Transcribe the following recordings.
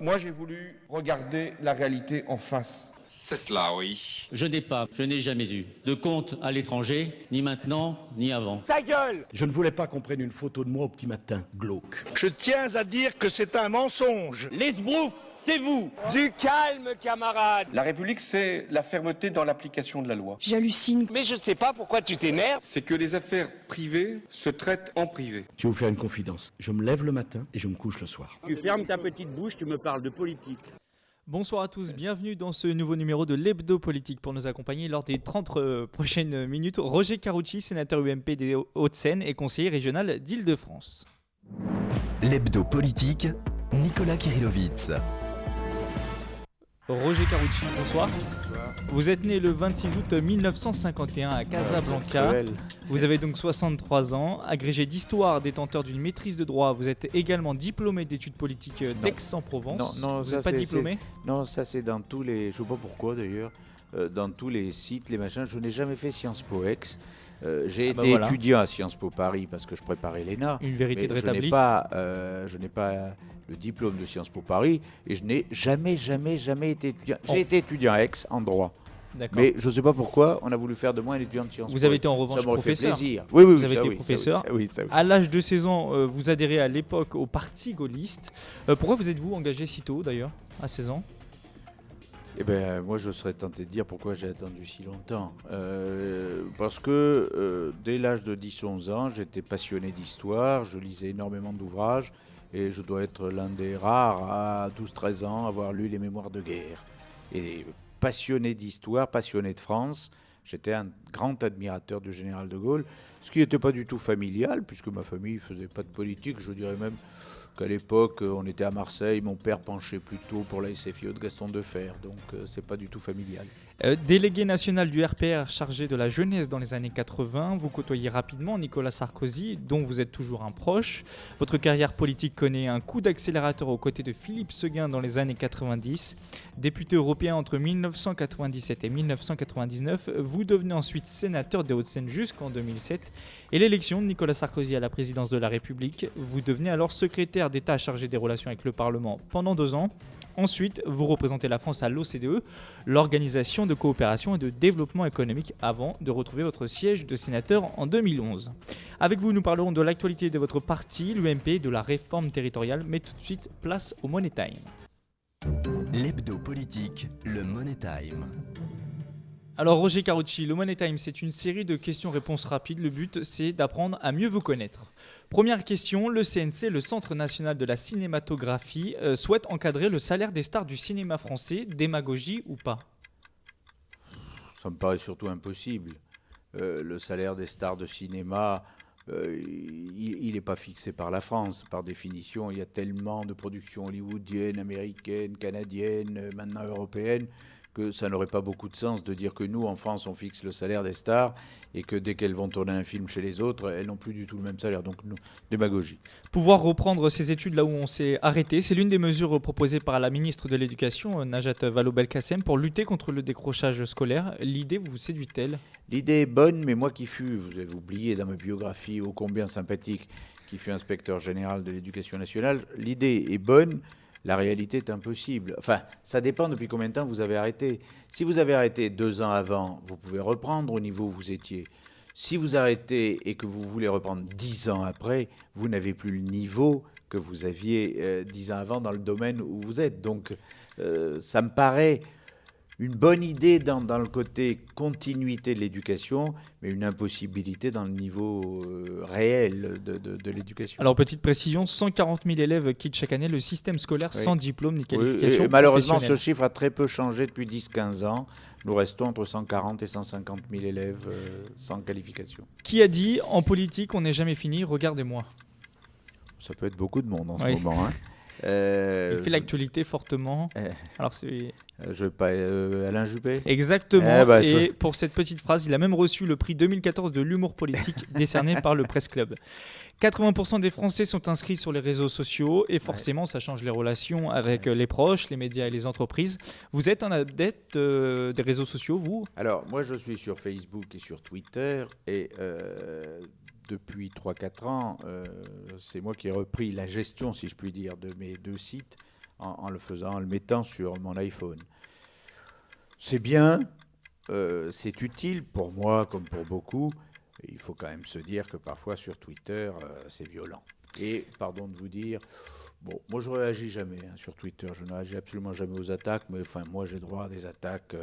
Moi, j'ai voulu regarder la réalité en face. C'est cela, oui. Je n'ai jamais eu de compte à l'étranger, ni maintenant, ni avant. Ta gueule! Je ne voulais pas qu'on prenne une photo de moi au petit matin, glauque. Je tiens à dire que c'est un mensonge. Les sbroufs, c'est vous! Du calme, camarade! La République, c'est la fermeté dans l'application de la loi. J'hallucine. Mais je sais pas pourquoi tu t'énerves. C'est que les affaires privées se traitent en privé. Je vais vous faire une confidence. Je me lève le matin et je me couche le soir. Tu fermes ta petite bouche, tu me parles de politique. Bonsoir à tous, bienvenue dans ce nouveau numéro de l'Hebdo Politique. Pour nous accompagner lors des 30 prochaines minutes, Roger Carucci, sénateur UMP des Hauts-de-Seine et conseiller régional d'Île-de-France. L'Hebdo Politique, Nicolas Kirillovitz. Roger Carucci, bonsoir. Bonsoir. Vous êtes né le 26 août 1951 à Casablanca. Vous avez donc 63 ans, agrégé d'histoire, détenteur d'une maîtrise de droit. Vous êtes également diplômé d'études politiques d'Aix-en-Provence. Non, vous n'êtes pas diplômé ? Non, ça c'est dans tous les... Je ne sais pas pourquoi d'ailleurs. Dans tous les sites, les machins. Je n'ai jamais fait Sciences Po Aix. J'ai été étudiant à Sciences Po Paris parce que je préparais l'ENA. Une vérité de rétabli. Je n'ai pas le diplôme de Sciences Po Paris et je n'ai jamais été étudiant. J'ai été étudiant à Aix en droit. D'accord. Mais je ne sais pas pourquoi on a voulu faire de moi un étudiant de Sciences Po. Vous avez été en revanche ça m'aurait professeur. fait plaisir. Oui, vous avez été professeur. Ça oui. À l'âge de 16 ans, vous adhérez à l'époque au Parti gaulliste. Pourquoi vous êtes-vous engagé si tôt d'ailleurs, à 16 ans ? Eh bien, moi, je serais tenté de dire pourquoi j'ai attendu si longtemps. Parce que dès l'âge de 10-11 ans, j'étais passionné d'histoire, je lisais énormément d'ouvrages, et je dois être l'un des rares à 12-13 ans à avoir lu les mémoires de guerre. Et passionné d'histoire, passionné de France, j'étais un grand admirateur du général de Gaulle, ce qui n'était pas du tout familial, puisque ma famille ne faisait pas de politique, je dirais même qu'à l'époque, on était à Marseille, mon père penchait plutôt pour la SFIO de Gaston Defferre, donc c'est pas du tout familial. Délégué national du RPR chargé de la jeunesse dans les années 80, vous côtoyez rapidement Nicolas Sarkozy, dont vous êtes toujours un proche. Votre carrière politique connaît un coup d'accélérateur aux côtés de Philippe Séguin dans les années 90. Député européen entre 1997 et 1999, vous devenez ensuite sénateur des Hauts-de-Seine jusqu'en 2007. Et l'élection de Nicolas Sarkozy à la présidence de la République, vous devenez alors secrétaire d'État chargé des relations avec le Parlement pendant 2 ans. Ensuite, vous représentez la France à l'OCDE, l'Organisation de coopération et de développement économique, avant de retrouver votre siège de sénateur en 2011. Avec vous, nous parlerons de l'actualité de votre parti, l'UMP, et de la réforme territoriale, mais tout de suite, place au Money Time. L'Hebdo Politique, le Money Time. Alors Roger Carucci, le Money Time, c'est une série de questions-réponses rapides. Le but, c'est d'apprendre à mieux vous connaître. Première question, le CNC, le Centre national de la cinématographie, souhaite encadrer le salaire des stars du cinéma français. Démagogie ou pas ? Ça me paraît surtout impossible. Le salaire des stars de cinéma, il n'est pas fixé par la France. Par définition, il y a tellement de productions hollywoodiennes, américaines, canadiennes, maintenant européennes, que ça n'aurait pas beaucoup de sens de dire que nous, en France, on fixe le salaire des stars et que dès qu'elles vont tourner un film chez les autres, elles n'ont plus du tout le même salaire. Donc, démagogie. Pouvoir reprendre ses études là où on s'est arrêté, c'est l'une des mesures proposées par la ministre de l'Éducation, Najat Vallaud-Belkacem, pour lutter contre le décrochage scolaire. L'idée vous séduit-elle ? L'idée est bonne, mais moi qui fus, vous avez oublié dans ma biographie ô combien sympathique, qui fut inspecteur général de l'Éducation nationale, l'idée est bonne. La réalité est impossible. Enfin, ça dépend depuis combien de temps vous avez arrêté. Si vous avez arrêté 2 ans avant, vous pouvez reprendre au niveau où vous étiez. Si vous arrêtez et que vous voulez reprendre 10 ans après, vous n'avez plus le niveau que vous aviez 10 ans avant dans le domaine où vous êtes. Donc, ça me paraît une bonne idée dans le côté continuité de l'éducation, mais une impossibilité dans le niveau réel de l'éducation. Alors, petite précision, 140 000 élèves quittent chaque année le système scolaire sans diplôme ni qualification. Et malheureusement, ce chiffre a très peu changé depuis 10-15 ans. Nous restons entre 140 et 150 000 élèves sans qualification. Qui a dit, en politique, on n'est jamais fini, regardez-moi ? Ça peut être beaucoup de monde en ce moment, hein. Il fait l'actualité fortement. Alors c'est Alain Juppé. Exactement. Et pour cette petite phrase, il a même reçu le prix 2014 de l'humour politique décerné par le Presse Club. 80% des Français sont inscrits sur les réseaux sociaux et forcément, ça change les relations avec les proches, les médias et les entreprises. Vous êtes un adepte des réseaux sociaux, vous ? Alors, moi, je suis sur Facebook et sur Twitter et depuis 3-4 ans, c'est moi qui ai repris la gestion, si je puis dire, de mes 2 sites en le faisant, en le mettant sur mon iPhone. C'est bien, c'est utile pour moi comme pour beaucoup. Il faut quand même se dire que parfois sur Twitter, c'est violent. Et pardon de vous dire, bon, moi je ne réagis jamais sur Twitter, je ne réagis absolument jamais aux attaques, mais enfin moi j'ai droit à des attaques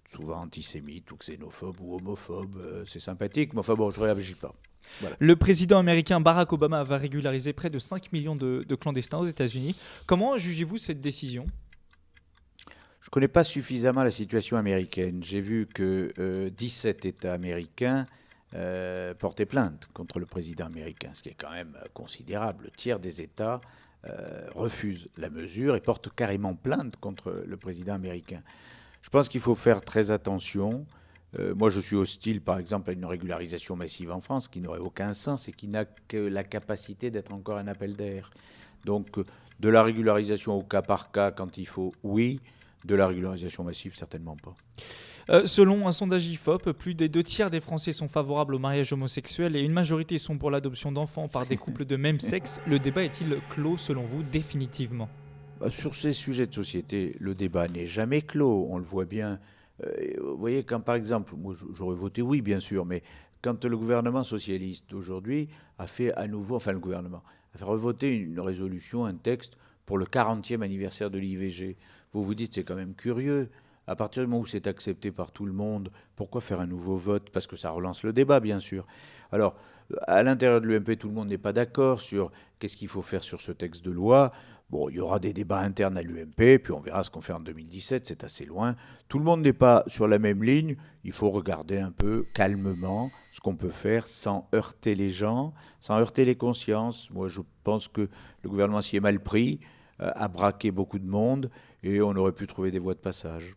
souvent antisémites ou xénophobes ou homophobes, c'est sympathique, mais enfin bon, je ne réagis pas. Voilà. Le président américain Barack Obama va régulariser près de 5 millions de clandestins aux États-Unis. Comment jugez-vous cette décision ? Je ne connais pas suffisamment la situation américaine. J'ai vu que 17 États américains portaient plainte contre le président américain, ce qui est quand même considérable. Le tiers des États refusent la mesure et portent carrément plainte contre le président américain. Je pense qu'il faut faire très attention. Moi, je suis hostile, par exemple, à une régularisation massive en France qui n'aurait aucun sens et qui n'a que la capacité d'être encore un appel d'air. Donc, de la régularisation au cas par cas, quand il faut, oui. De la régularisation massive, certainement pas. Selon un sondage IFOP, plus des 2/3 des Français sont favorables au mariage homosexuel et une majorité sont pour l'adoption d'enfants par des couples de même sexe. Le débat est-il clos, selon vous, définitivement ? Sur ces sujets de société, le débat n'est jamais clos, on le voit bien. Vous voyez, quand par exemple, moi j'aurais voté oui, bien sûr, mais quand le gouvernement socialiste aujourd'hui a fait à nouveau, enfin le gouvernement, a fait revoter une résolution, un texte pour le 40e anniversaire de l'IVG, vous vous dites c'est quand même curieux. À partir du moment où c'est accepté par tout le monde, pourquoi faire un nouveau vote ? Parce que ça relance le débat, bien sûr. Alors, à l'intérieur de l'UMP, tout le monde n'est pas d'accord sur qu'est-ce qu'il faut faire sur ce texte de loi. Bon, il y aura des débats internes à l'UMP, puis on verra ce qu'on fait en 2017, c'est assez loin. Tout le monde n'est pas sur la même ligne. Il faut regarder un peu calmement ce qu'on peut faire sans heurter les gens, sans heurter les consciences. Moi, je pense que le gouvernement s'y est mal pris, a braqué beaucoup de monde, et on aurait pu trouver des voies de passage.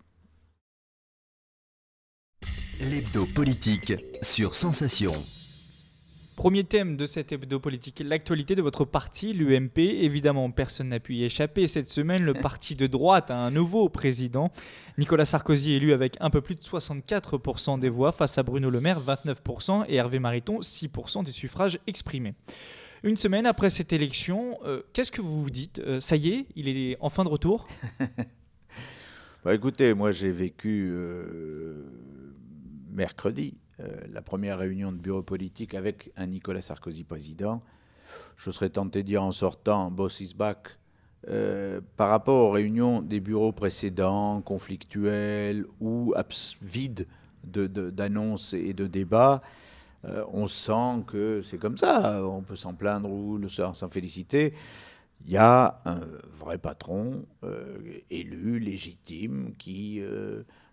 L'hebdo politique sur Sensation. Premier thème de cet hebdo politique, l'actualité de votre parti, l'UMP. Évidemment, personne n'a pu y échapper. Cette semaine, le parti de droite a un nouveau président. Nicolas Sarkozy élu avec un peu plus de 64% des voix face à Bruno Le Maire, 29%, et Hervé Mariton, 6% des suffrages exprimés. Une semaine après cette élection, qu'est-ce que vous vous dites ? Ça y est, il est enfin de retour ? Écoutez, moi j'ai vécu mercredi la première réunion de bureau politique avec un Nicolas Sarkozy président. Je serais tenté de dire en sortant, boss is back. Par rapport aux réunions des bureaux précédents, conflictuels ou vides d'annonces et de débats, on sent que c'est comme ça. On peut s'en plaindre ou s'en féliciter. Il y a un vrai patron élu, légitime, qui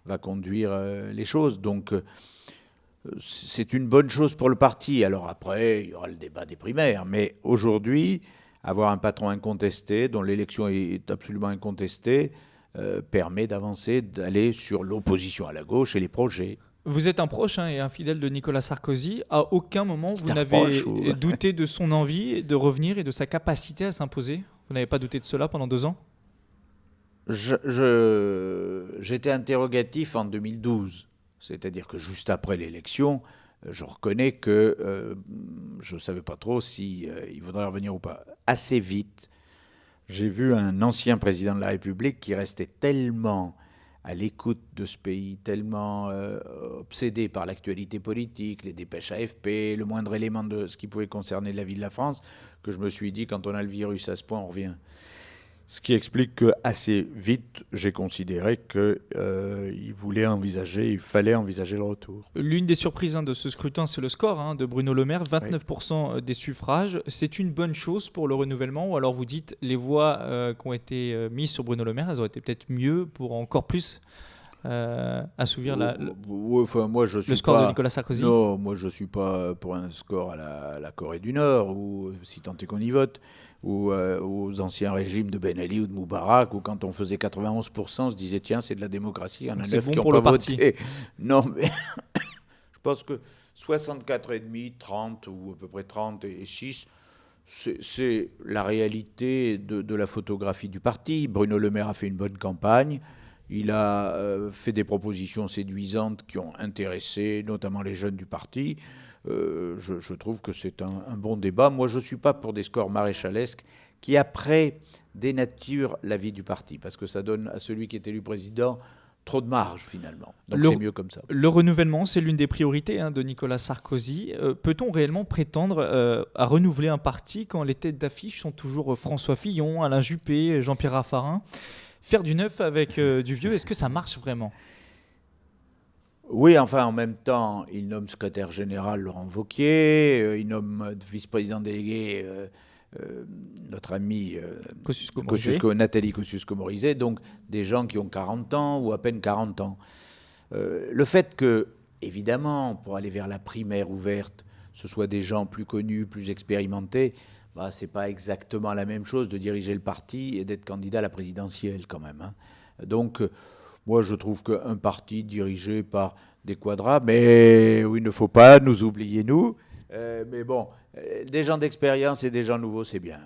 va conduire les choses. Donc, c'est une bonne chose pour le parti. Alors après, il y aura le débat des primaires. Mais aujourd'hui, avoir un patron incontesté, dont l'élection est absolument incontestée, permet d'avancer, d'aller sur l'opposition à la gauche et les projets. Vous êtes un proche et un fidèle de Nicolas Sarkozy. À aucun moment, vous n'avez douté de son envie de revenir et de sa capacité à s'imposer ? Vous n'avez pas douté de cela pendant 2 ans ? J'étais interrogatif en 2012. C'est-à-dire que juste après l'élection, je reconnais que je ne savais pas trop s'il voudrait revenir ou pas. Assez vite, j'ai vu un ancien président de la République qui restait tellement à l'écoute de ce pays, tellement obsédé par l'actualité politique, les dépêches AFP, le moindre élément de ce qui pouvait concerner la vie de la France, que je me suis dit, quand on a le virus à ce point, on revient. Ce qui explique qu'assez vite, j'ai considéré qu'il fallait envisager le retour. L'une des surprises de ce scrutin, c'est le score de Bruno Le Maire, 29% des suffrages. C'est une bonne chose pour le renouvellement, ou alors vous dites les voix qui ont été mises sur Bruno Le Maire, elles auraient été peut-être mieux pour encore plus assouvir le score de Nicolas Sarkozy? Non, moi je ne suis pas pour un score à la Corée du Nord, ou si tant est qu'on y vote, ou aux anciens régimes de Ben Ali ou de Moubarak, où quand on faisait 91%, on se disait tiens, c'est de la démocratie, il y en a 9 qui n'ont pas voté. Non, mais je pense que 64,5, 30 ou à peu près 30 et 6, c'est la réalité de la photographie du parti. Bruno Le Maire a fait une bonne campagne. Il a fait des propositions séduisantes qui ont intéressé notamment les jeunes du parti. Je trouve que c'est un bon débat. Moi, je ne suis pas pour des scores maréchalesques qui après dénature la vie du parti, parce que ça donne à celui qui est élu président trop de marge finalement. Donc c'est mieux comme ça. Le renouvellement, c'est l'une des priorités de Nicolas Sarkozy. Peut-on réellement prétendre à renouveler un parti quand les têtes d'affiche sont toujours François Fillon, Alain Juppé, Jean-Pierre Raffarin? Faire du neuf avec du vieux, est-ce que ça marche vraiment? Oui, enfin, en même temps, il nomme secrétaire général Laurent Wauquiez, il nomme vice-président délégué notre ami Nathalie Kosciusko-Morizet, donc des gens qui ont 40 ans ou à peine 40 ans. Le fait que, évidemment, pour aller vers la primaire ouverte, ce soit des gens plus connus, plus expérimentés, c'est pas exactement la même chose de diriger le parti et d'être candidat à la présidentielle quand même. Donc, moi, je trouve qu'un parti dirigé par des quadras, mais oui, il ne faut pas nous oublier, nous. Mais bon, des gens d'expérience et des gens nouveaux, c'est bien.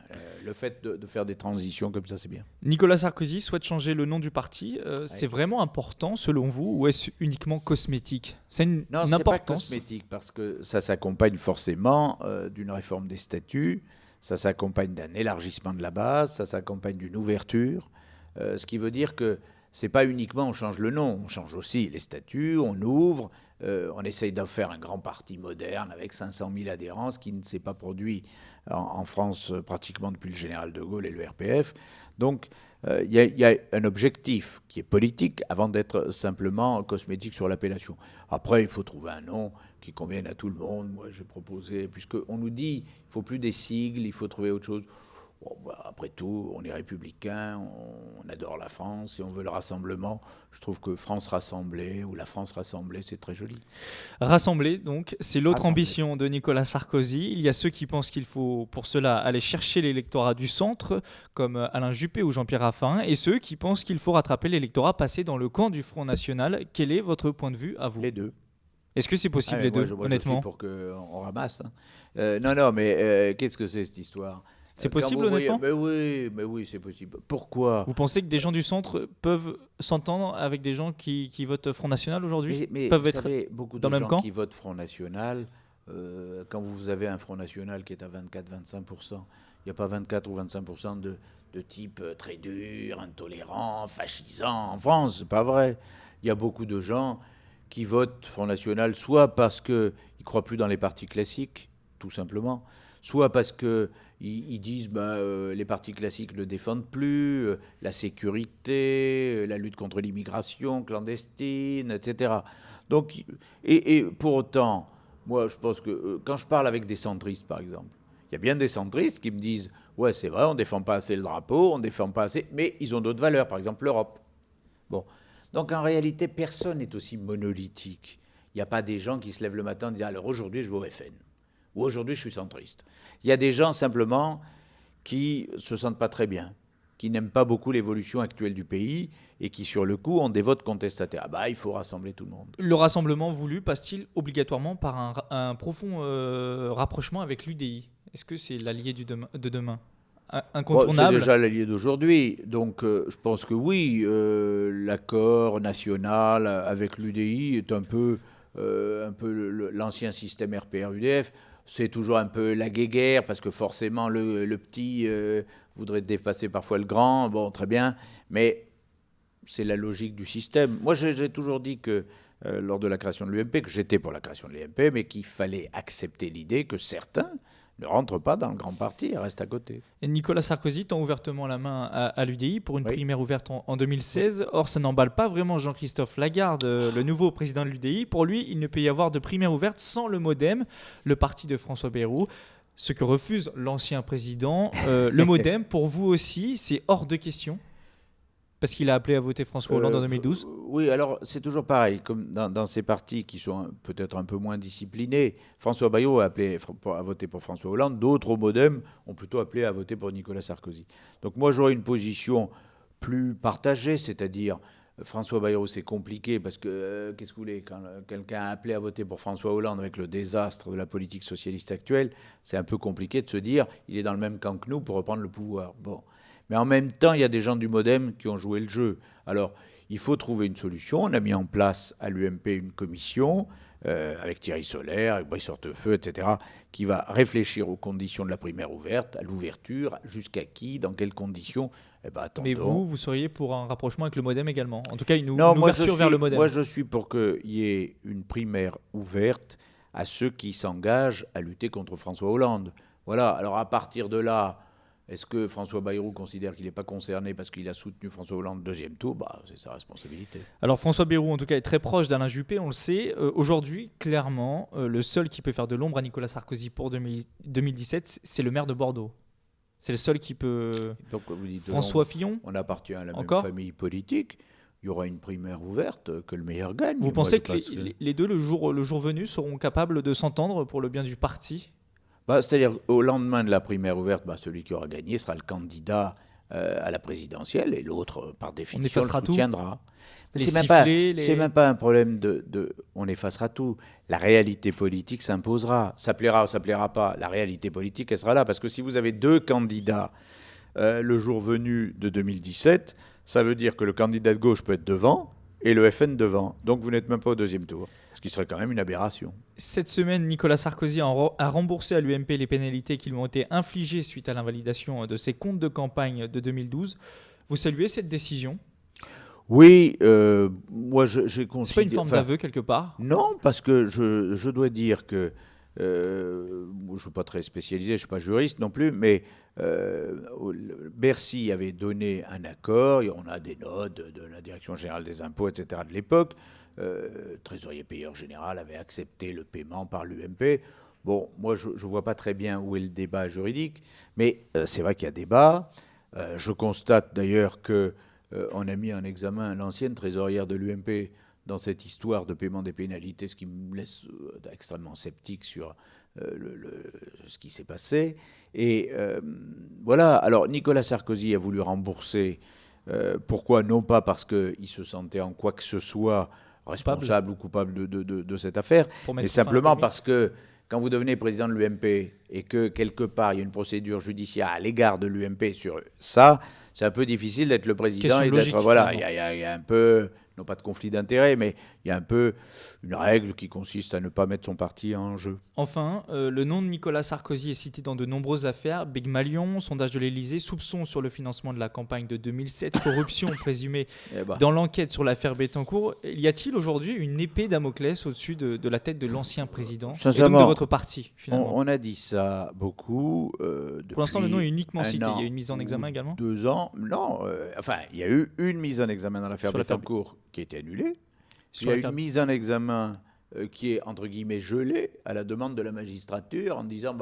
Le fait de faire des transitions comme ça, c'est bien. Nicolas Sarkozy souhaite changer le nom du parti. C'est vraiment important, selon vous, ou est-ce uniquement cosmétique? C'est une Non, importance. C'est pas cosmétique, parce que ça s'accompagne forcément d'une réforme des statuts, ça s'accompagne d'un élargissement de la base, ça s'accompagne d'une ouverture, ce qui veut dire que c'est pas uniquement on change le nom, on change aussi les statuts, on ouvre, on essaye d'en faire un grand parti moderne avec 500 000 adhérents, ce qui ne s'est pas produit en France pratiquement depuis le général de Gaulle et le RPF. Donc il y a un objectif qui est politique avant d'être simplement cosmétique sur l'appellation. Après, il faut trouver un nom qui convienne à tout le monde. Moi, j'ai proposé, puisqu'on nous dit il ne faut plus des sigles, il faut trouver autre chose. Bon, après tout, on est républicain, on adore la France et on veut le rassemblement. Je trouve que France rassemblée ou la France rassemblée, c'est très joli. Rassembler, donc, c'est l'autre ambition de Nicolas Sarkozy. Il y a ceux qui pensent qu'il faut pour cela aller chercher l'électorat du centre, comme Alain Juppé ou Jean-Pierre Raffarin, et ceux qui pensent qu'il faut rattraper l'électorat passé dans le camp du Front National. Quel est votre point de vue à vous? Les deux. Est-ce que c'est possible les deux, honnêtement? Je suis pour qu'on ramasse. Non, mais qu'est-ce que c'est cette histoire? C'est possible, honnêtement? Mais oui, c'est possible. Pourquoi? Vous pensez que des gens du centre peuvent s'entendre avec des gens qui votent Front National aujourd'hui? Mais peuvent vous être savez, beaucoup dans de le même gens camp qui votent Front National, quand vous avez un Front National qui est à 24-25%, il n'y a pas 24 ou 25% de type très dur, intolérant, fascisant en France. C'est pas vrai. Il y a beaucoup de gens qui votent Front National soit parce qu'ils ne croient plus dans les partis classiques, tout simplement, soit parce qu'ils disent les partis classiques ne défendent plus, la sécurité, la lutte contre l'immigration clandestine, etc. Donc, et pour autant, moi je pense que quand je parle avec des centristes par exemple, il y a bien des centristes qui me disent « ouais c'est vrai, on ne défend pas assez le drapeau, on ne défend pas assez, mais ils ont d'autres valeurs, par exemple l'Europe ». Bon. Donc en réalité, personne n'est aussi monolithique. Il n'y a pas des gens qui se lèvent le matin et disent « alors aujourd'hui je vais au FN ». Ou aujourd'hui, je suis centriste. Il y a des gens, simplement, qui ne se sentent pas très bien, qui n'aiment pas beaucoup l'évolution actuelle du pays et qui, sur le coup, ont des votes contestataires. Il faut rassembler tout le monde. Le rassemblement voulu passe-t-il obligatoirement par un profond rapprochement avec l'UDI? Est-ce que c'est l'allié de demain incontournable? C'est déjà l'allié d'aujourd'hui. Donc, je pense que oui, l'accord national avec l'UDI est un peu l'ancien système RPR-UDF. C'est toujours un peu la guéguerre, parce que forcément, le petit voudrait dépasser parfois le grand. Bon, très bien, mais c'est la logique du système. Moi, j'ai toujours dit que, lors de la création de l'UMP, que j'étais pour la création de l'UMP, mais qu'il fallait accepter l'idée que certains ne rentrent pas dans le grand parti et restent à côté. Et Nicolas Sarkozy tend ouvertement la main à l'UDI pour une primaire ouverte en 2016. Or, ça n'emballe pas vraiment Jean-Christophe Lagarde, le nouveau président de l'UDI. Pour lui, il ne peut y avoir de primaire ouverte sans le MoDem, le parti de François Bayrou. Ce que refuse l'ancien président. Le MoDem, pour vous aussi, c'est hors de question? Parce qu'il a appelé à voter François Hollande en 2012. Oui, alors c'est toujours pareil. Comme dans ces partis qui sont peut-être un peu moins disciplinés, François Bayrou a appelé à voter pour François Hollande. D'autres au MoDem ont plutôt appelé à voter pour Nicolas Sarkozy. Donc moi, j'aurais une position plus partagée, c'est-à-dire François Bayrou, c'est compliqué parce que, qu'est-ce que vous voulez, quand quelqu'un a appelé à voter pour François Hollande avec le désastre de la politique socialiste actuelle, c'est un peu compliqué de se dire il est dans le même camp que nous pour reprendre le pouvoir. Bon. Mais en même temps, il y a des gens du MoDem qui ont joué le jeu. Alors, il faut trouver une solution. On a mis en place à l'UMP une commission avec Thierry Solaire, avec Brice Hortefeux, etc., qui va réfléchir aux conditions de la primaire ouverte, à l'ouverture, jusqu'à qui, dans quelles conditions. Eh ben, Mais vous seriez pour un rapprochement avec le MoDem également? En tout cas, une non, ouverture vers le MoDem. Moi, je suis pour qu'il y ait une primaire ouverte à ceux qui s'engagent à lutter contre François Hollande. Voilà. Alors, à partir de là, est-ce que François Bayrou considère qu'il n'est pas concerné parce qu'il a soutenu François Hollande deuxième tour? C'est sa responsabilité. Alors François Bayrou, en tout cas, est très proche d'Alain Juppé, on le sait. Aujourd'hui, clairement, le seul qui peut faire de l'ombre à Nicolas Sarkozy pour 2017, c'est le maire de Bordeaux. C'est le seul qui peut... Donc, vous dites François Fillon? On appartient à la même Encore famille politique. Il y aura une primaire ouverte, que le meilleur gagne. Vous pensez que les deux, le jour venu, seront capables de s'entendre pour le bien du parti? C'est-à-dire, au lendemain de la primaire ouverte, celui qui aura gagné sera le candidat à la présidentielle et l'autre, par définition, le soutiendra. C'est même pas un problème on effacera tout. La réalité politique s'imposera. Ça plaira ou ça plaira pas. La réalité politique, elle sera là. Parce que si vous avez deux candidats le jour venu de 2017, ça veut dire que le candidat de gauche peut être devant et le FN devant. Donc vous n'êtes même pas au deuxième tour. Ce qui serait quand même une aberration. Cette semaine, Nicolas Sarkozy a remboursé à l'UMP les pénalités qui lui ont été infligées suite à l'invalidation de ses comptes de campagne de 2012. Vous saluez cette décision? Oui, moi j'ai considéré... C'est pas une forme d'aveu quelque part? Non, parce que je dois dire que je ne suis pas très spécialisé, je ne suis pas juriste non plus, mais Bercy avait donné un accord, et on a des notes de la Direction générale des impôts, etc. de l'époque. Trésorier payeur général avait accepté le paiement par l'UMP. Bon, moi je ne vois pas très bien où est le débat juridique, mais c'est vrai qu'il y a débat. Je constate d'ailleurs qu'on a mis en examen l'ancienne trésorière de l'UMP dans cette histoire de paiement des pénalités, ce qui me laisse extrêmement sceptique sur ce qui s'est passé. Et voilà, alors Nicolas Sarkozy a voulu rembourser. Pourquoi? Non pas parce qu'il se sentait en quoi que ce soit responsable ou coupable de cette affaire, mais simplement parce que quand vous devenez président de l'UMP et que quelque part il y a une procédure judiciaire à l'égard de l'UMP sur ça, c'est un peu difficile d'être le président et d'être... Voilà, il y a un peu... non pas de conflit d'intérêts, mais il y a un peu une règle qui consiste à ne pas mettre son parti en jeu. Enfin, le nom de Nicolas Sarkozy est cité dans de nombreuses affaires. Big Malion, sondage de l'Élysée, soupçons sur le financement de la campagne de 2007, corruption présumée dans l'enquête sur l'affaire Bettencourt. Y a-t-il aujourd'hui une épée Damoclès au-dessus de la tête de l'ancien président et donc de votre parti, finalement? On a dit ça beaucoup. Pour l'instant, le nom est uniquement cité. Il y a une mise en examen également? 2 ans? Non. Il y a eu une mise en examen dans l'affaire Bettencourt qui a été annulée. Il y a une mise en examen qui est, entre guillemets, gelée à la demande de la magistrature en disant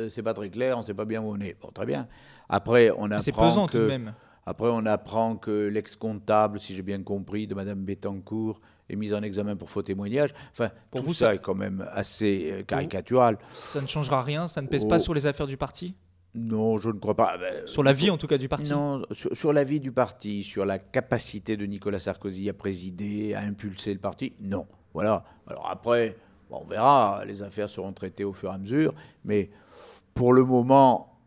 c'est pas très clair, on ne sait pas bien où on est. Bon, très bien. Après, on apprend c'est pesant tout de même. Après, on apprend que l'ex-comptable, si j'ai bien compris, de Mme Bettencourt est mise en examen pour faux témoignage. Enfin, pour tout vous, ça est quand même assez caricatural. Ça ne changera rien? Ça ne pèse pas sur les affaires du parti? Non, je ne crois pas. Sur la vie, en tout cas, du parti? Non, sur la vie du parti, sur la capacité de Nicolas Sarkozy à présider, à impulser le parti, non. Voilà. Alors après, on verra, les affaires seront traitées au fur et à mesure, mais pour le moment,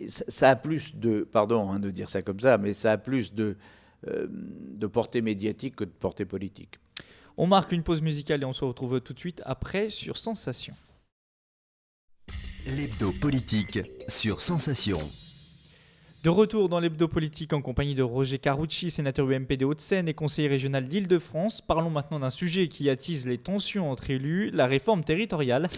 ça a plus de... Pardon de dire ça comme ça, mais ça a plus de portée médiatique que de portée politique. On marque une pause musicale et on se retrouve tout de suite après sur Sensation. L'hebdo politique sur Sensation. De retour dans l'hebdo politique en compagnie de Roger Carucci, sénateur UMP des Hauts-de-Seine et conseiller régional d'Île-de-France. Parlons maintenant d'un sujet qui attise les tensions entre élus, la réforme territoriale.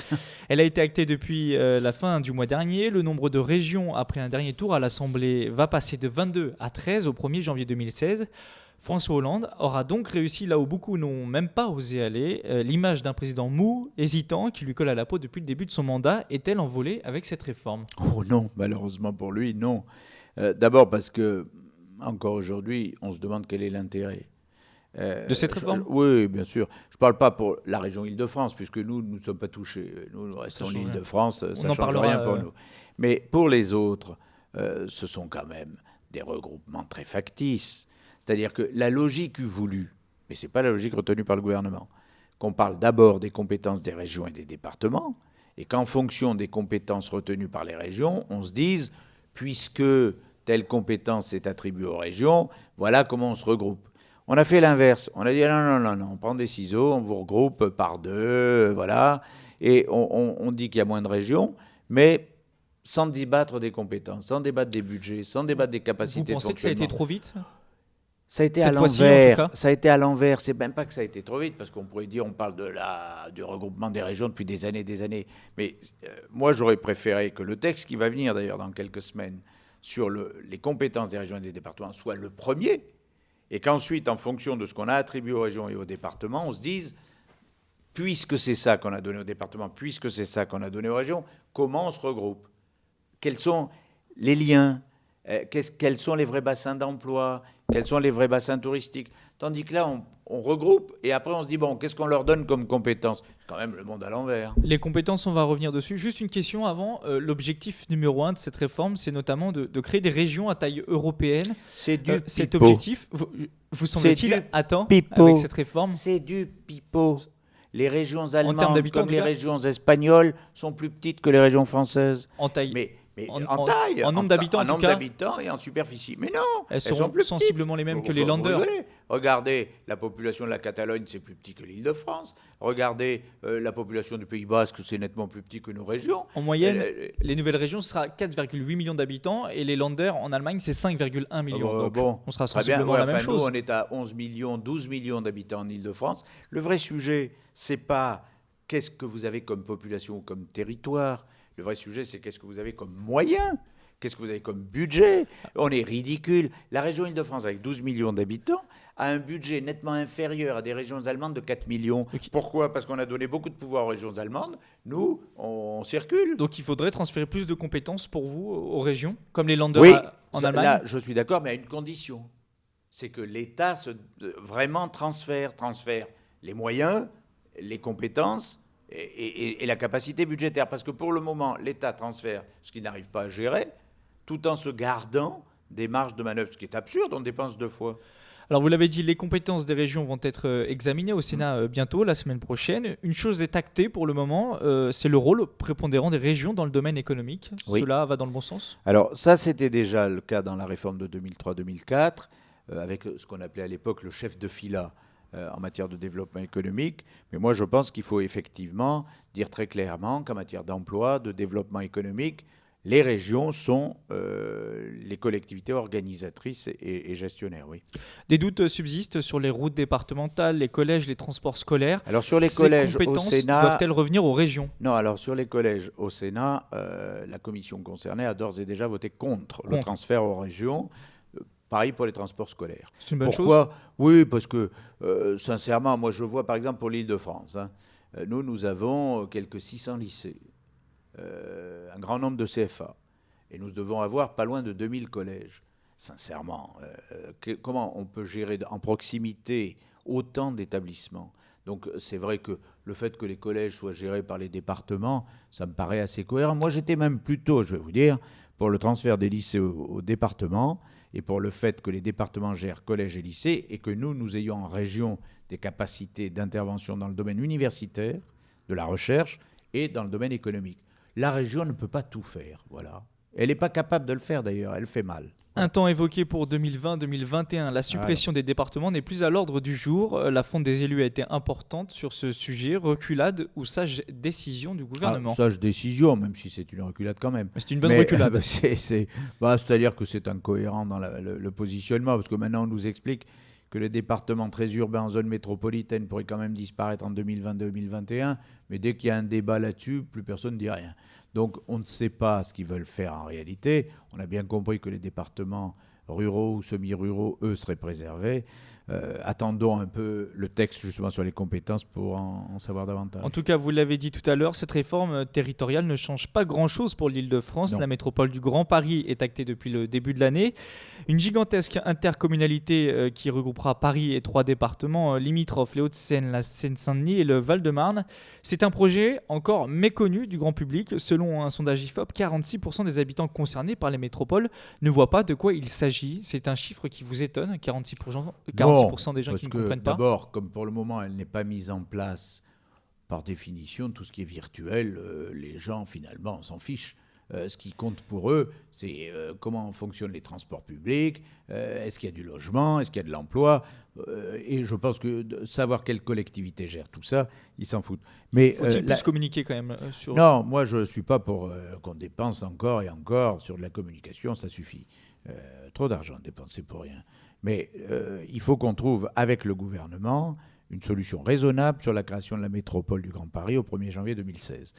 Elle a été actée depuis la fin du mois dernier. Le nombre de régions après un dernier tour à l'Assemblée va passer de 22 à 13 au 1er janvier 2016. François Hollande aura donc réussi là où beaucoup n'ont même pas osé aller. L'image d'un président mou, hésitant, qui lui colle à la peau depuis le début de son mandat, est-elle envolée avec cette réforme? Oh non, malheureusement pour lui, non. D'abord parce que, encore aujourd'hui, on se demande quel est l'intérêt. De cette réforme? Oui, bien sûr. Je ne parle pas pour la région Île-de-France, puisque nous ne sommes pas touchés. Nous restons l'Île-de-France, ça ne change rien pour nous. Mais pour les autres, ce sont quand même des regroupements très factices. C'est-à-dire que la logique eût voulu, mais ce n'est pas la logique retenue par le gouvernement, qu'on parle d'abord des compétences des régions et des départements, et qu'en fonction des compétences retenues par les régions, on se dise, puisque telle compétence est attribuée aux régions, voilà comment on se regroupe. On a fait l'inverse. On a dit non, on prend des ciseaux, on vous regroupe par deux, voilà, et on dit qu'il y a moins de régions, mais sans débattre des compétences, sans débattre des budgets, sans débattre des capacités de fonctionnement. Vous pensez que ça a été trop vite ? Ça a été à l'envers. Ça a été à l'envers. C'est même pas que ça a été trop vite, parce qu'on pourrait dire on parle du regroupement des régions depuis des années. Mais moi, j'aurais préféré que le texte qui va venir d'ailleurs dans quelques semaines sur les compétences des régions et des départements soit le premier, et qu'ensuite, en fonction de ce qu'on a attribué aux régions et aux départements, on se dise, puisque c'est ça qu'on a donné aux départements, puisque c'est ça qu'on a donné aux régions, comment on se regroupe ? Quels sont les liens ? Quels sont les vrais bassins d'emploi ? Quels sont les vrais bassins touristiques ? Tandis que là, on regroupe et après on se dit, bon, qu'est-ce qu'on leur donne comme compétences ? C'est quand même le monde à l'envers. Les compétences, on va revenir dessus. Juste une question avant. L'objectif numéro 1 de cette réforme, c'est notamment de créer des régions à taille européenne. C'est du cet pipeau. Objectif, vous semble-t-il, atteint pipeau. avec cette réforme ? C'est du pipeau. Les régions allemandes, d'habitants, comme les régions espagnoles, sont plus petites que les régions françaises. En taille. Mais en taille, en nombre d'habitants, en en tout nombre cas. d'habitants et en superficie. Mais non, elles sont sont plus sensiblement les mêmes que les Länder. Regardez, la population de la Catalogne, c'est plus petit que l'Île-de-France. Regardez la population du Pays Basque, c'est nettement plus petit que nos régions. En moyenne, les nouvelles régions, ce sera 4,8 millions d'habitants et les Länder en Allemagne, c'est 5,1 millions. Donc bon, on sera sensiblement la même chose. Nous, on est à 11 millions, 12 millions d'habitants en Île-de-France. Le vrai sujet, c'est pas qu'est-ce que vous avez comme population ou comme territoire. Le vrai sujet, c'est qu'est-ce que vous avez comme moyens. Qu'est-ce que vous avez comme budget ? On est ridicule. La région Île-de-France, avec 12 millions d'habitants, a un budget nettement inférieur à des régions allemandes de 4 millions. Okay. Pourquoi ? Parce qu'on a donné beaucoup de pouvoir aux régions allemandes. Nous, on circule. Donc il faudrait transférer plus de compétences pour vous aux régions, comme les Länder en Allemagne ? Là, je suis d'accord, mais à une condition. C'est que l'État vraiment transfère les moyens, les compétences et la capacité budgétaire. Parce que pour le moment, l'État transfère ce qu'il n'arrive pas à gérer, tout en se gardant des marges de manœuvre, ce qui est absurde, on dépense 2 fois. Alors vous l'avez dit, les compétences des régions vont être examinées au Sénat bientôt, la semaine prochaine. Une chose est actée pour le moment, c'est le rôle prépondérant des régions dans le domaine économique. Oui. Cela va dans le bon sens ? Alors ça, c'était déjà le cas dans la réforme de 2003-2004, avec ce qu'on appelait à l'époque le chef de filat en matière de développement économique. Mais moi, je pense qu'il faut effectivement dire très clairement qu'en matière d'emploi, de développement économique, les régions sont les collectivités organisatrices et gestionnaires, oui. Des doutes subsistent sur les routes départementales, les collèges, les transports scolaires. Alors sur les collèges au Sénat, doivent-elles revenir aux régions ? Non, alors sur les collèges au Sénat, la commission concernée a d'ores et déjà voté contre le transfert aux régions. Pareil pour les transports scolaires. C'est une bonne chose. Pourquoi ? Oui, parce que sincèrement, moi je vois par exemple pour l'Île-de-France, nous avons quelques 600 lycées. Un grand nombre de CFA. Et nous devons avoir pas loin de 2000 collèges. Sincèrement, comment on peut gérer en proximité autant d'établissements ? Donc c'est vrai que le fait que les collèges soient gérés par les départements, ça me paraît assez cohérent. Moi j'étais même plutôt, je vais vous dire, pour le transfert des lycées aux départements et pour le fait que les départements gèrent collèges et lycées et que nous ayons en région des capacités d'intervention dans le domaine universitaire, de la recherche et dans le domaine économique. La région ne peut pas tout faire, voilà. Elle n'est pas capable de le faire d'ailleurs, elle fait mal. Un temps évoqué pour 2020-2021, la suppression des départements n'est plus à l'ordre du jour. La fronde des élus a été importante sur ce sujet. Reculade ou sage décision du gouvernement ? Sage décision, même si c'est une reculade quand même. C'est une bonne reculade. C'est-à-dire que c'est incohérent dans le positionnement, parce que maintenant on nous explique que les départements très urbains en zone métropolitaine pourraient quand même disparaître en 2022-2021, mais dès qu'il y a un débat là-dessus, plus personne ne dit rien. Donc on ne sait pas ce qu'ils veulent faire en réalité. On a bien compris que les départements ruraux ou semi-ruraux, eux, seraient préservés. Attendons un peu le texte justement sur les compétences pour en savoir davantage. En tout cas, vous l'avez dit tout à l'heure, cette réforme territoriale ne change pas grand-chose pour l'Île-de-France. La métropole du Grand Paris est actée depuis le début de l'année. Une gigantesque intercommunalité qui regroupera Paris et 3 départements limitrophes, les Hauts-de-Seine, la Seine-Saint-Denis et le Val-de-Marne. C'est un projet encore méconnu du grand public. Selon un sondage IFOP, 46% des habitants concernés par les métropoles ne voient pas de quoi il s'agit. C'est un chiffre qui vous étonne, 46% des gens qui ne comprennent pas. D'abord, comme pour le moment, elle n'est pas mise en place, par définition, tout ce qui est virtuel, les gens, finalement, s'en fichent. Ce qui compte pour eux, c'est comment fonctionnent les transports publics, est-ce qu'il y a du logement, est-ce qu'il y a de l'emploi. Et je pense que de savoir quelle collectivité gère tout ça, ils s'en foutent. Mais faut-il plus communiquer quand même sur... Non, moi je ne suis pas pour qu'on dépense encore et encore sur de la communication, ça suffit. Trop d'argent dépensé pour rien. Mais il faut qu'on trouve avec le gouvernement une solution raisonnable sur la création de la métropole du Grand Paris au 1er janvier 2016.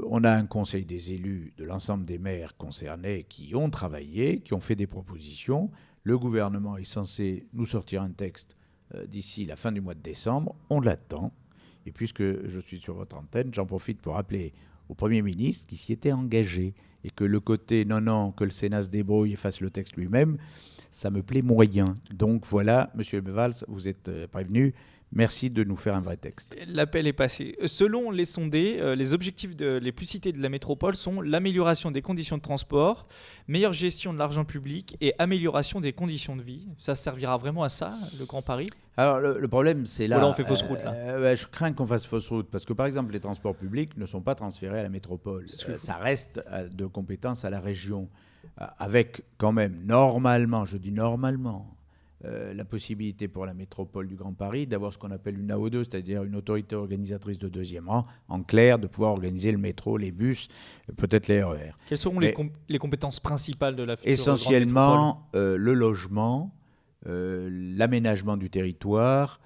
On a un conseil des élus de l'ensemble des maires concernés qui ont travaillé, qui ont fait des propositions. Le gouvernement est censé nous sortir un texte d'ici la fin du mois de décembre. On l'attend. Et puisque je suis sur votre antenne, j'en profite pour rappeler au Premier ministre qui s'y était engagé et que le côté non, que le Sénat se débrouille et fasse le texte lui-même, ça me plaît moyen. Donc voilà, Monsieur Valls, vous êtes prévenu. Merci de nous faire un vrai texte. L'appel est passé. Selon les sondés, les objectifs les plus cités de la métropole sont l'amélioration des conditions de transport, meilleure gestion de l'argent public et amélioration des conditions de vie. Ça servira vraiment à ça, le Grand Paris ? Alors le problème, c'est là... Ou là, on fait fausse route, là. Je crains qu'on fasse fausse route, parce que par exemple, les transports publics ne sont pas transférés à la métropole. Ça reste de compétence à la région, avec quand même, normalement, je dis normalement, la possibilité pour la métropole du Grand Paris d'avoir ce qu'on appelle une AO2, c'est-à-dire une autorité organisatrice de deuxième rang, en clair, de pouvoir organiser le métro, les bus, peut-être les RER. Quelles seront les compétences principales de la future essentiellement, le logement, l'aménagement du territoire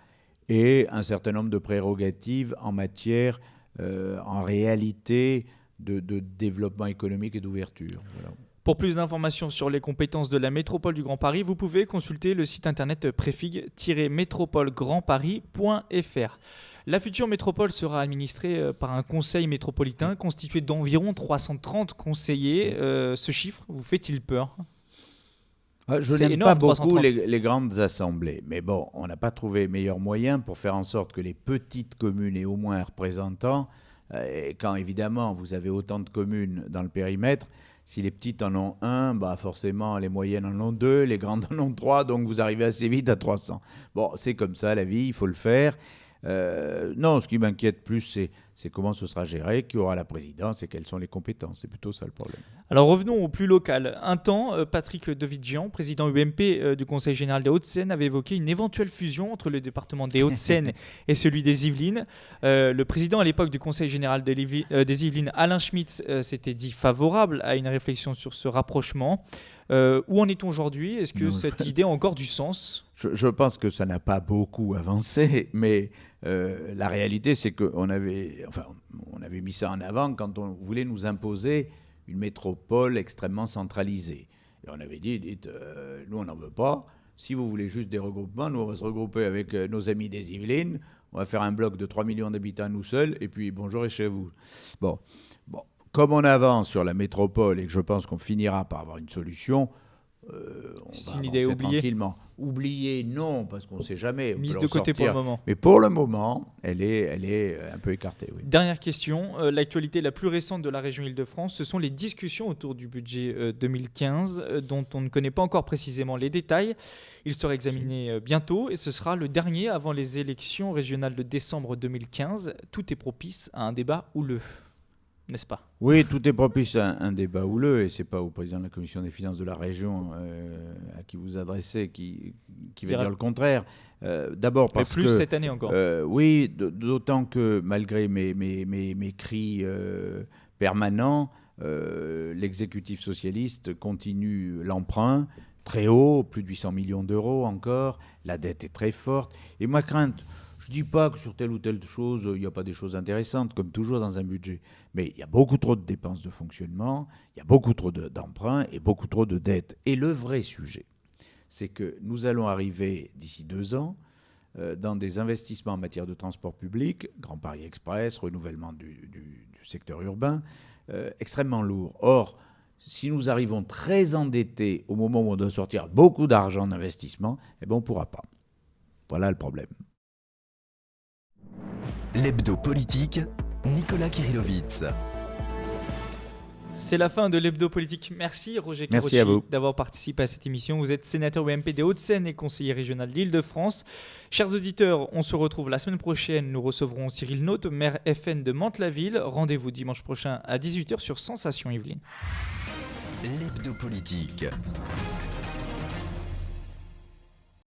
et un certain nombre de prérogatives en matière, en réalité, de développement économique et d'ouverture. Voilà. Pour plus d'informations sur les compétences de la métropole du Grand Paris, vous pouvez consulter le site internet préfig-métropolegrandparis.fr. La future métropole sera administrée par un conseil métropolitain constitué d'environ 330 conseillers. Ce chiffre vous fait-il peur ? Je n'aime pas beaucoup les grandes assemblées, mais bon, on n'a pas trouvé meilleur moyen pour faire en sorte que les petites communes aient au moins un représentant. Quand évidemment vous avez autant de communes dans le périmètre, si les petites en ont un, forcément les moyennes en ont deux, les grandes en ont trois, donc vous arrivez assez vite à 300. Bon, c'est comme ça la vie, il faut le faire. Non, ce qui m'inquiète plus, c'est comment ce sera géré, qui aura la présidence et quelles sont les compétences. C'est plutôt ça le problème. Alors revenons au plus local. Un temps, Patrick Devidjian, président UMP du Conseil général des Hauts-de-Seine, avait évoqué une éventuelle fusion entre le département des Hauts-de-Seine et celui des Yvelines. Le président à l'époque du Conseil général des Yvelines, Alain Schmitz, s'était dit favorable à une réflexion sur ce rapprochement. Où en est-on aujourd'hui ? Est-ce que cette idée a encore du sens ? Je pense que ça n'a pas beaucoup avancé, mais la réalité, c'est qu'on avait mis ça en avant quand on voulait nous imposer une métropole extrêmement centralisée. Et on avait dit, nous on n'en veut pas. Si vous voulez juste des regroupements, nous on va se regrouper avec nos amis des Yvelines, on va faire un bloc de 3 millions d'habitants nous seuls, et puis bonjour et chez vous. Bon. Comme on avance sur la métropole et que je pense qu'on finira par avoir une solution, on c'est va une idée oubliée. Tranquillement. Oubliée, non, parce qu'on ne sait jamais. Mise de côté pour le moment. Mais pour le moment, elle est un peu écartée. Oui. Dernière question. L'actualité la plus récente de la région Île-de-France, ce sont les discussions autour du budget 2015, dont on ne connaît pas encore précisément les détails. Il sera examiné bientôt et ce sera le dernier avant les élections régionales de décembre 2015. Tout est propice à un débat houleux. N'est-ce pas ? Oui, tout est propice à un débat houleux, et ce n'est pas au président de la commission des finances de la région à qui vous adressez qui va dire le contraire. D'abord parce que... plus cette année encore. Oui, d'autant que malgré mes cris permanents, l'exécutif socialiste continue l'emprunt très haut, plus de 800 millions d'euros encore, la dette est très forte, et ma crainte... Je ne dis pas que sur telle ou telle chose, il n'y a pas des choses intéressantes, comme toujours dans un budget. Mais il y a beaucoup trop de dépenses de fonctionnement, il y a beaucoup trop d'emprunts et beaucoup trop de dettes. Et le vrai sujet, c'est que nous allons arriver d'ici 2 ans dans des investissements en matière de transport public, Grand Paris Express, renouvellement du secteur urbain, extrêmement lourds. Or, si nous arrivons très endettés au moment où on doit sortir beaucoup d'argent d'investissement, on ne pourra pas. Voilà le problème. L'hebdo politique, Nicolas Kirillovitz. C'est la fin de l'hebdo politique. Merci Roger Merci à Karochi vous. d'avoir participé à cette émission. Vous êtes sénateur UMP des Hauts-de-Seine et conseiller régional d'Île-de-France. Chers auditeurs, on se retrouve la semaine prochaine. Nous recevrons Cyril Naute, maire FN de Mantes-la-Ville. Rendez-vous dimanche prochain à 18h sur Sensation Yvelines. L'hebdo politique.